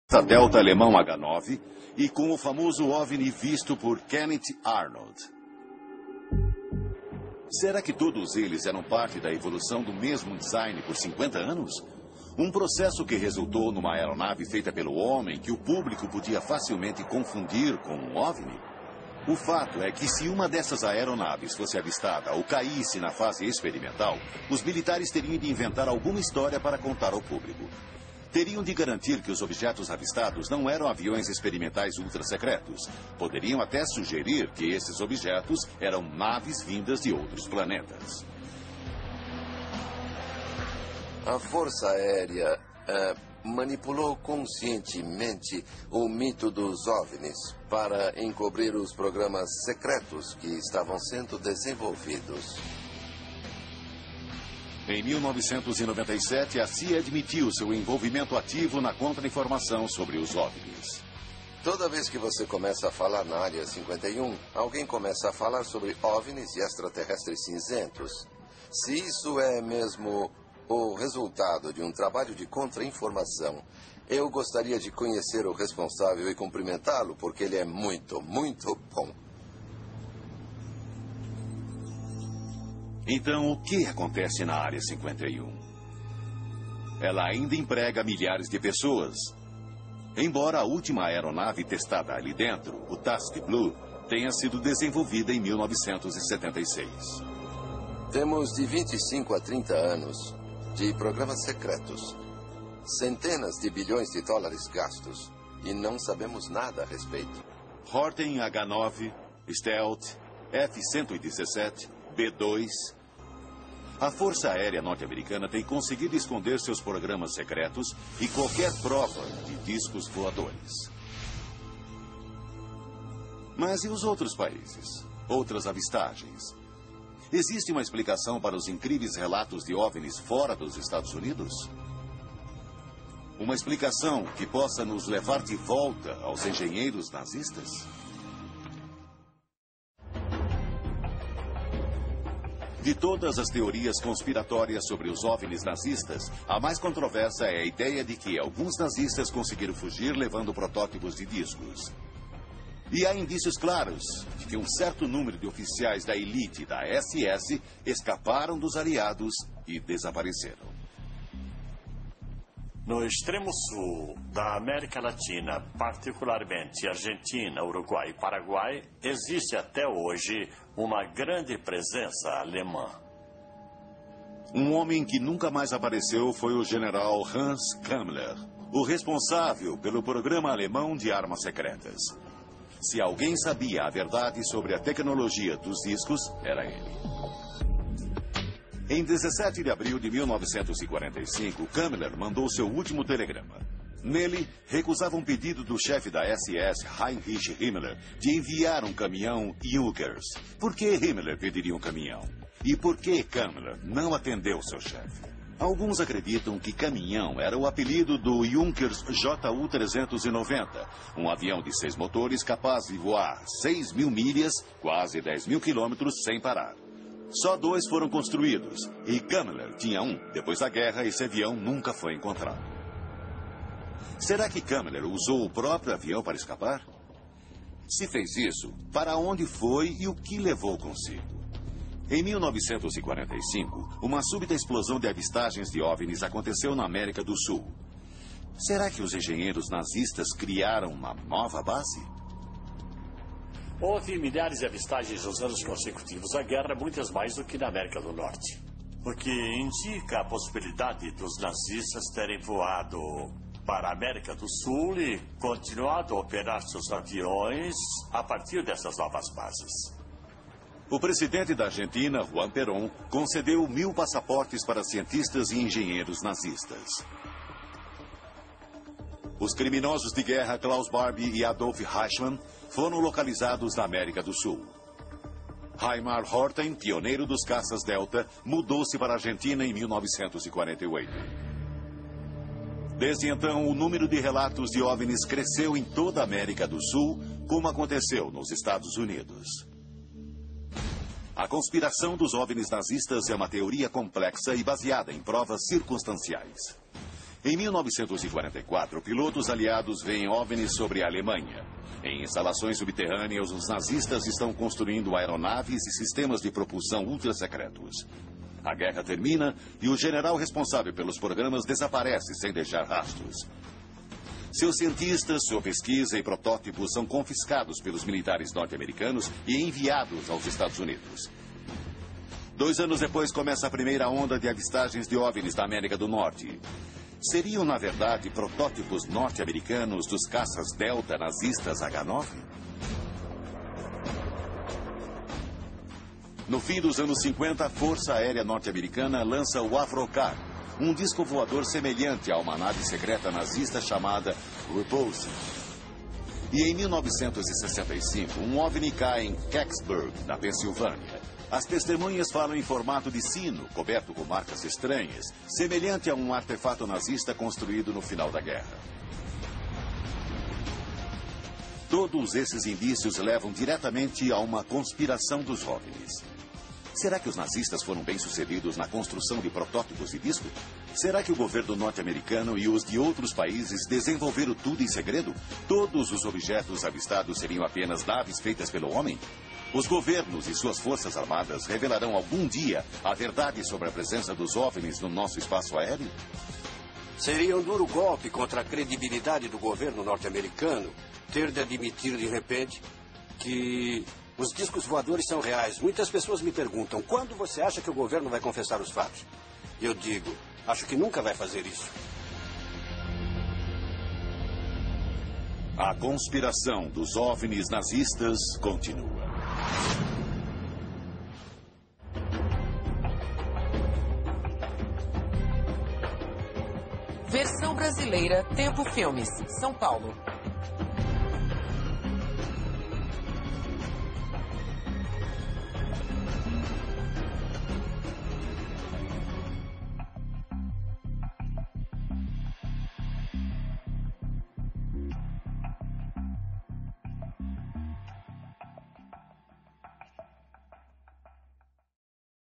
a Delta alemão H9 e com o famoso OVNI visto por Kenneth Arnold. Será que todos eles eram parte da evolução do mesmo design por 50 anos? Um processo que resultou numa aeronave feita pelo homem que o público podia facilmente confundir com um OVNI? O fato é que se uma dessas aeronaves fosse avistada ou caísse na fase experimental, os militares teriam de inventar alguma história para contar ao público. Teriam de garantir que os objetos avistados não eram aviões experimentais ultra-secretos. Poderiam até sugerir que esses objetos eram naves vindas de outros planetas. A Força Aérea manipulou conscientemente o mito dos OVNIs para encobrir os programas secretos que estavam sendo desenvolvidos. Em 1997, a CIA admitiu seu envolvimento ativo na contra-informação sobre os OVNIs. Toda vez que você começa a falar na Área 51, alguém começa a falar sobre OVNIs e extraterrestres cinzentos. Se isso é mesmo o resultado de um trabalho de contra-informação, eu gostaria de conhecer o responsável e cumprimentá-lo, porque ele é muito, muito bom. Então, o que acontece na Área 51? Ela ainda emprega milhares de pessoas. Embora a última aeronave testada ali dentro, o Tusk Blue, tenha sido desenvolvida em 1976. Temos de 25 a 30 anos de programas secretos. Centenas de bilhões de dólares gastos. E não sabemos nada a respeito. Horten H9, Stealth, F-117, B-2... A Força Aérea Norte-Americana tem conseguido esconder seus programas secretos e qualquer prova de discos voadores. Mas e os outros países? Outras avistagens? Existe uma explicação para os incríveis relatos de OVNIs fora dos Estados Unidos? Uma explicação que possa nos levar de volta aos engenheiros nazistas? De todas as teorias conspiratórias sobre os OVNIs nazistas, a mais controversa é a ideia de que alguns nazistas conseguiram fugir levando protótipos de discos. E há indícios claros de que um certo número de oficiais da elite da SS escaparam dos aliados e desapareceram. No extremo sul da América Latina, particularmente Argentina, Uruguai e Paraguai, existe até hoje uma grande presença alemã. Um homem que nunca mais apareceu foi o general Hans Kammler, o responsável pelo programa alemão de armas secretas. Se alguém sabia a verdade sobre a tecnologia dos discos, era ele. Em 17 de abril de 1945, Kammler mandou seu último telegrama. Nele, recusava um pedido do chefe da SS, Heinrich Himmler, de enviar um caminhão Junkers. Por que Himmler pediria um caminhão? E por que Kammler não atendeu seu chefe? Alguns acreditam que caminhão era o apelido do Junkers JU-390, um avião de 6 motores capaz de voar 6.000 milhas, quase 10.000 quilômetros, sem parar. Só 2 foram construídos, e Kammler tinha um. Depois da guerra, esse avião nunca foi encontrado. Será que Kammler usou o próprio avião para escapar? Se fez isso, para onde foi e o que levou consigo? Em 1945, uma súbita explosão de avistagens de OVNIs aconteceu na América do Sul. Será que os engenheiros nazistas criaram uma nova base? Houve milhares de avistagens nos anos consecutivos à guerra, muitas mais do que na América do Norte. O que indica a possibilidade dos nazistas terem voado para a América do Sul e continuado a operar seus aviões a partir dessas novas bases. O presidente da Argentina, Juan Perón, concedeu 1.000 passaportes para cientistas e engenheiros nazistas. Os criminosos de guerra Klaus Barbie e Adolf Eichmann foram localizados na América do Sul. Heinmar Horten, pioneiro dos caças Delta, mudou-se para a Argentina em 1948. Desde então, o número de relatos de OVNIs cresceu em toda a América do Sul, como aconteceu nos Estados Unidos. A conspiração dos OVNIs nazistas é uma teoria complexa e baseada em provas circunstanciais. Em 1944, pilotos aliados veem OVNIs sobre a Alemanha. Em instalações subterrâneas, os nazistas estão construindo aeronaves e sistemas de propulsão ultra-secretos. A guerra termina e o general responsável pelos programas desaparece sem deixar rastros. Seus cientistas, sua pesquisa e protótipos são confiscados pelos militares norte-americanos e enviados aos Estados Unidos. 2 anos depois começa a primeira onda de avistagens de OVNIs da América do Norte. Seriam, na verdade, protótipos norte-americanos dos caças Delta nazistas H-9? No fim dos anos 50, a Força Aérea Norte-Americana lança o Avrocar, um disco voador semelhante a uma nave secreta nazista chamada Repulse. E em 1965, um OVNI cai em Kecksburg, na Pensilvânia. As testemunhas falam em formato de sino, coberto com marcas estranhas, semelhante a um artefato nazista construído no final da guerra. Todos esses indícios levam diretamente a uma conspiração dos OVNIs. Será que os nazistas foram bem-sucedidos na construção de protótipos de disco? Será que o governo norte-americano e os de outros países desenvolveram tudo em segredo? Todos os objetos avistados seriam apenas naves feitas pelo homem? Os governos e suas forças armadas revelarão algum dia a verdade sobre a presença dos OVNIs no nosso espaço aéreo? Seria um duro golpe contra a credibilidade do governo norte-americano ter de admitir de repente que os discos voadores são reais. Muitas pessoas me perguntam, quando você acha que o governo vai confessar os fatos? Eu digo, acho que nunca vai fazer isso. A conspiração dos OVNIs nazistas continua. Versão brasileira, Tempo Filmes, São Paulo.